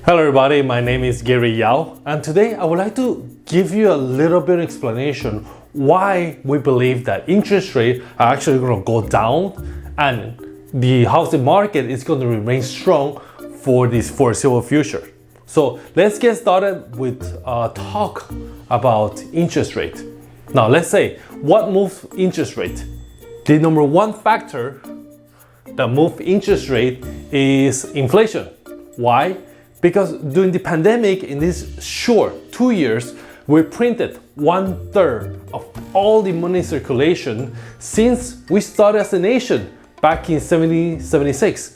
Hello everybody, my name is Gary Yao, and today I would like to give you a little bit of explanation why we believe that interest rates are actually going to go down and the housing market is going to remain strong for this foreseeable future. So let's get started with talk about interest rate. Now let's say, what moves interest rate? The number one factor that moves interest rate is inflation. Why? Because during the pandemic, in this short 2 years, we printed 1/3 of all the money circulation since we started as a nation back in 1776.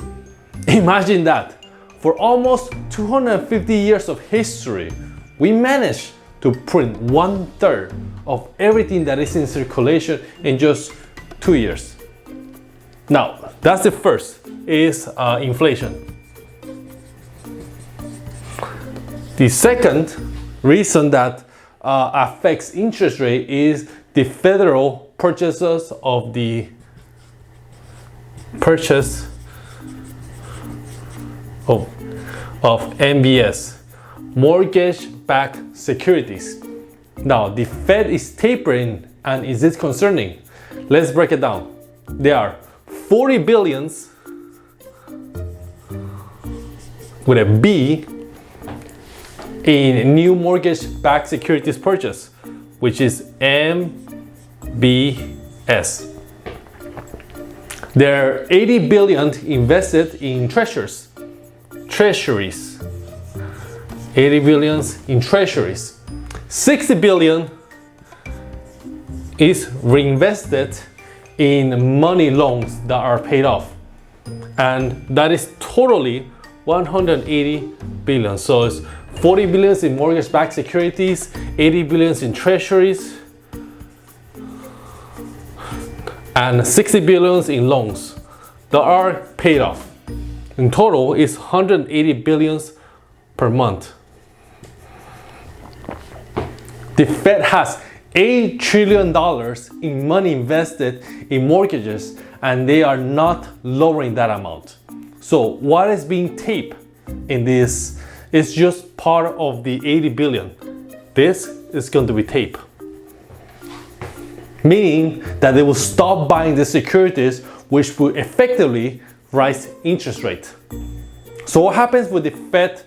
Imagine that. For almost 250 years of history, we managed to print 1/3 of everything that is in circulation in just 2 years. Now, that's the first, is inflation. The second reason that affects interest rate is the federal purchases of the purchase of MBS, mortgage-backed securities. Now, the Fed is tapering, and is this concerning? Let's break it down. There are 40 billions with a B in new mortgage-backed securities purchase, which is MBS. There are 80 billion invested in treasuries. 80 billion in treasuries. 60 billion is reinvested in money loans that are paid off. And that is totally 180 billion. So it's 40 billion in mortgage-backed securities, 80 billion in treasuries, and 60 billion in loans that are paid off. In total, it's 180 billion per month. The Fed has $8 trillion in money invested in mortgages, and they are not lowering that amount. So what is being taped in this is just part of the 80 billion. This is going to be taped, meaning that they will stop buying the securities, which will effectively rise interest rate. So what happens when the Fed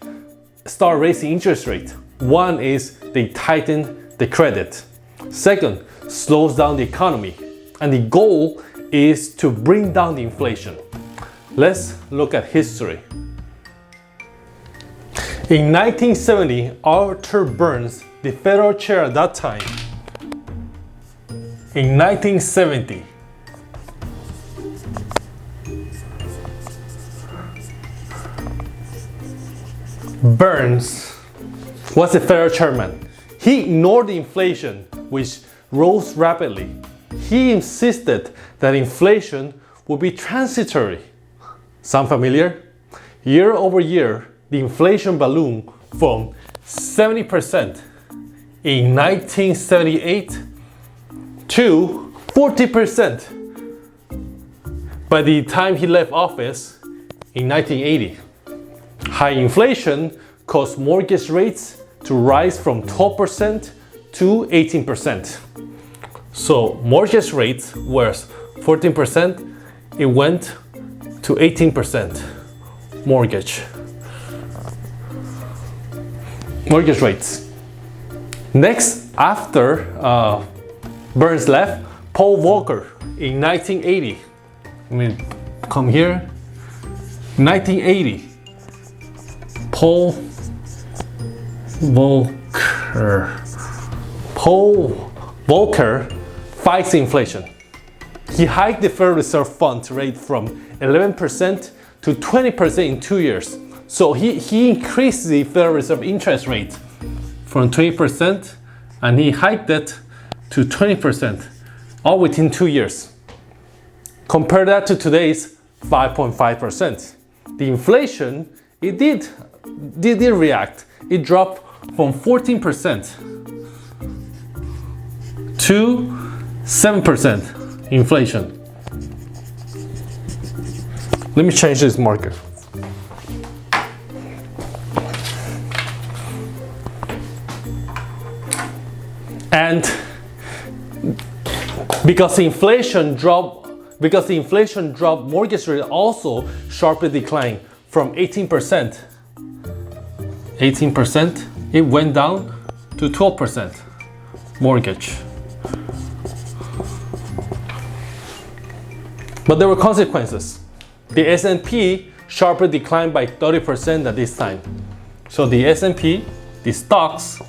start raising interest rate? One is they tighten the credit. Second, slows down the economy. And the goal is to bring down the inflation. Let's look at history. In 1970, Arthur Burns, the federal chair at that time, in 1970, Burns was the federal chairman. He ignored the inflation, which rose rapidly. He insisted that inflation would be transitory. Sound familiar? Year over year, the inflation ballooned from 70% in 1978 to 40% by the time he left office in 1980. High inflation caused mortgage rates to rise from 12% to 18%. So mortgage rates were 14%, it went to 18% mortgage rates. Next, after Burns left, Paul Volcker in 1980. Let me come here. 1980. Paul Volcker fights inflation. He hiked the Federal Reserve Fund rate from 11% to 20% in 2 years. So he increased the Federal Reserve interest rate from 20%, and he hiked it to 20%, all within 2 years. Compare that to today's 5.5%. The inflation, it did react. It dropped from 14% to 7% inflation. Let me change this marker. And because the inflation dropped, mortgage rate also sharply declined from 18%. It went down to 12% mortgage. But there were consequences. The S&P sharply declined by 30% at this time. So the S&P, the stocks,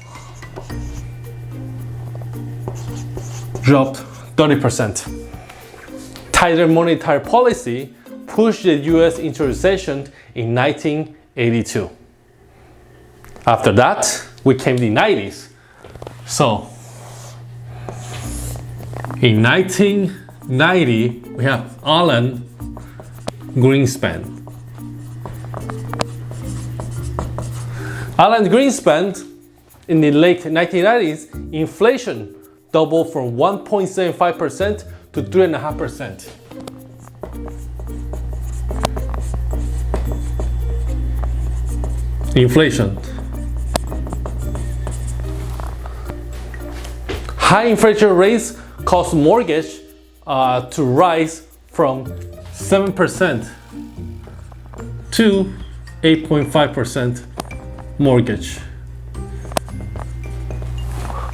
dropped 30%. Tighter monetary policy pushed the US into recession in 1982. After that, we came the 90s. So, in 1990, we have Alan Greenspan. Alan Greenspan, in the late 1990s, inflation doubled from 1.75% to 3.5%. Inflation. High inflation rates caused mortgage to rise from 7% to 8.5% mortgage.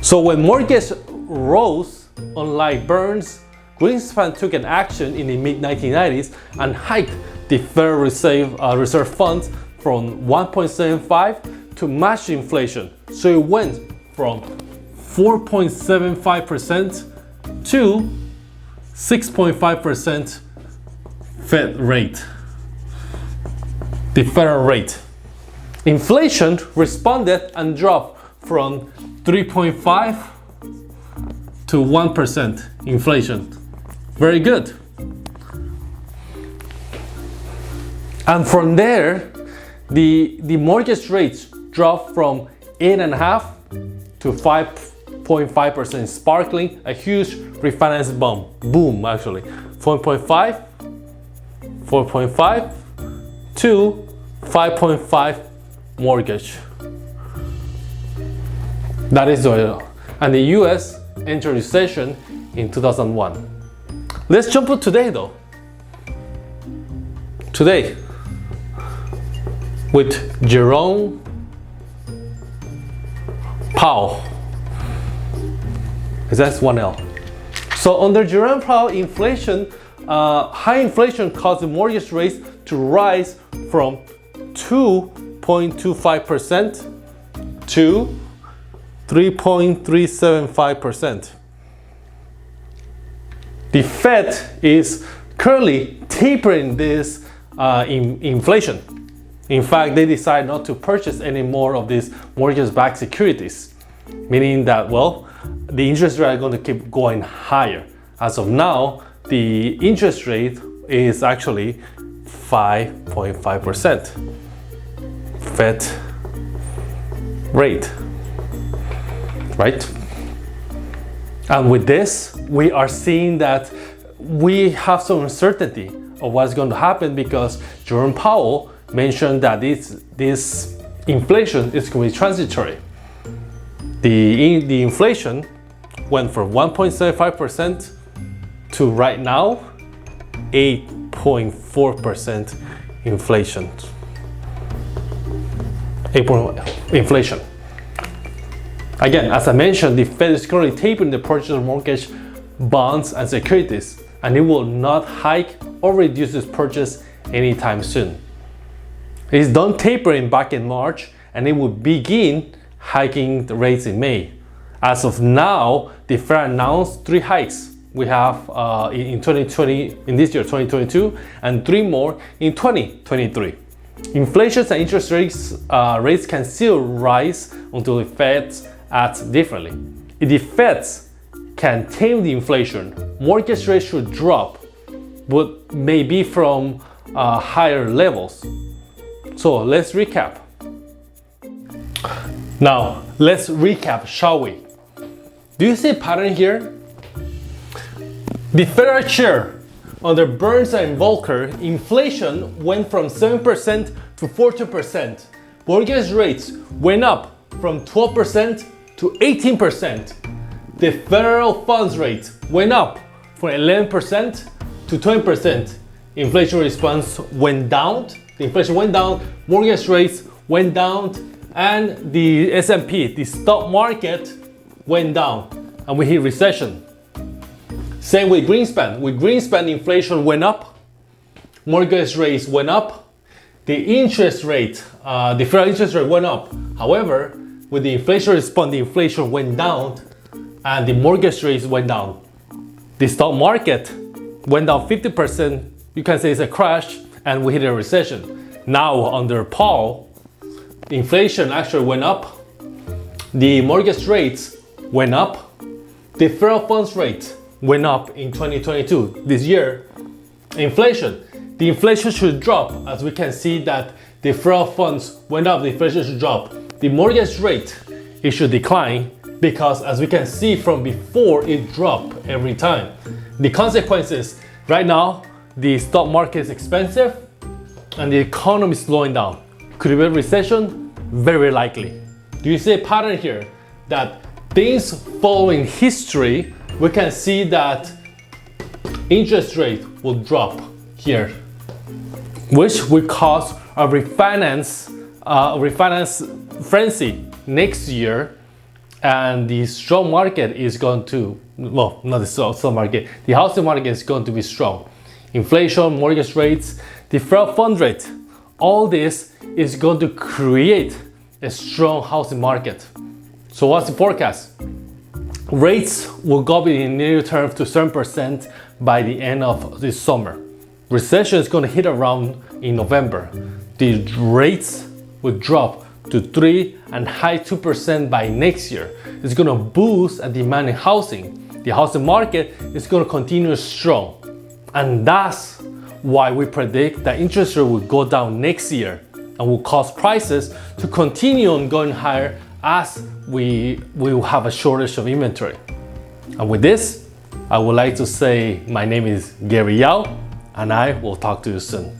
So when mortgage rose, unlike Burns, Greenspan took an action in the mid-1990s and hiked the Federal Reserve funds from 1.75 to match inflation. So it went from 4.75% to 6.5% Fed rate, the federal rate. Inflation responded and dropped from 3.5 to 1% inflation. Very good. And from there, the mortgage rates dropped from 8.5 to 5.5%, sparkling a huge refinance boom actually. 4.5 to 5.5 mortgage. That is oil. And the US entered recession in 2001. Let's jump to today though. Today, with Jerome Powell. That's one L. So under Jerome Powell, high inflation caused the mortgage rates to rise from 2.25% to 3.375%. The Fed is currently tapering this inflation. In fact, they decided not to purchase any more of these mortgage-backed securities, meaning that, well, the interest rate are going to keep going higher. As of now, the interest rate is actually 5.5% Fed rate, right? And with this, we are seeing that we have some uncertainty of what's going to happen because Jerome Powell mentioned that this inflation is going to be transitory. The inflation went from 1.75% to right now 8.4% inflation. Inflation. Again, as I mentioned, the Fed is currently tapering the purchase of mortgage bonds and securities, and it will not hike or reduce its purchase anytime soon. It is done tapering back in March, and it will begin hiking the rates in May. As of now, the Fed announced 3 hikes. We have in 2020, in this year 2022, and 3 more in 2023. Inflation and interest rates can still rise until the Fed acts differently. If the Fed can tame the inflation, mortgage rates should drop, but maybe from higher levels. So let's recap. Now, let's recap, shall we? Do you see a pattern here? The Federal chair under Burns and Volcker, inflation went from 7% to 14%. Mortgage rates went up from 12% to 18%. the federal funds rate went up from 11% to 20%. Inflation response went down, the inflation went down, mortgage rates went down, and the S&P, the stock market, went down, and we hit recession. Same with Greenspan. With Greenspan, inflation went up, mortgage rates went up, the interest rate, the federal interest rate went up. However, with the inflation response, the inflation went down, and the mortgage rates went down. The stock market went down 50%. You can say it's a crash, and we hit a recession. Now, under Powell, the inflation actually went up, the mortgage rates went up, the federal funds rate went up in 2022. This year, the inflation should drop, as we can see that the federal funds went up, the inflation should drop. The mortgage rate, it should decline, because as we can see from before, it dropped every time. The consequences, right now, the stock market is expensive and the economy is slowing down. Could it be a recession? Very likely. Do you see a pattern here that things following history, we can see that interest rate will drop here, which will cause a refinance frenzy next year, and the strong market is going to, well, not the stock market, the housing market is going to be strong. Inflation, mortgage rates, the federal fund rate, all this is going to create a strong housing market. So what's the forecast? Rates will go up in near term to 7% by the end of this summer. Recession is going to hit around in November. The rates will drop to 3% and high 2% by next year. It's going to boost a demand in housing. The housing market is going to continue strong. And that's why we predict that interest rate will go down next year and will cause prices to continue on going higher as we will have a shortage of inventory. And with this, I would like to say my name is Gary Yao, and I will talk to you soon.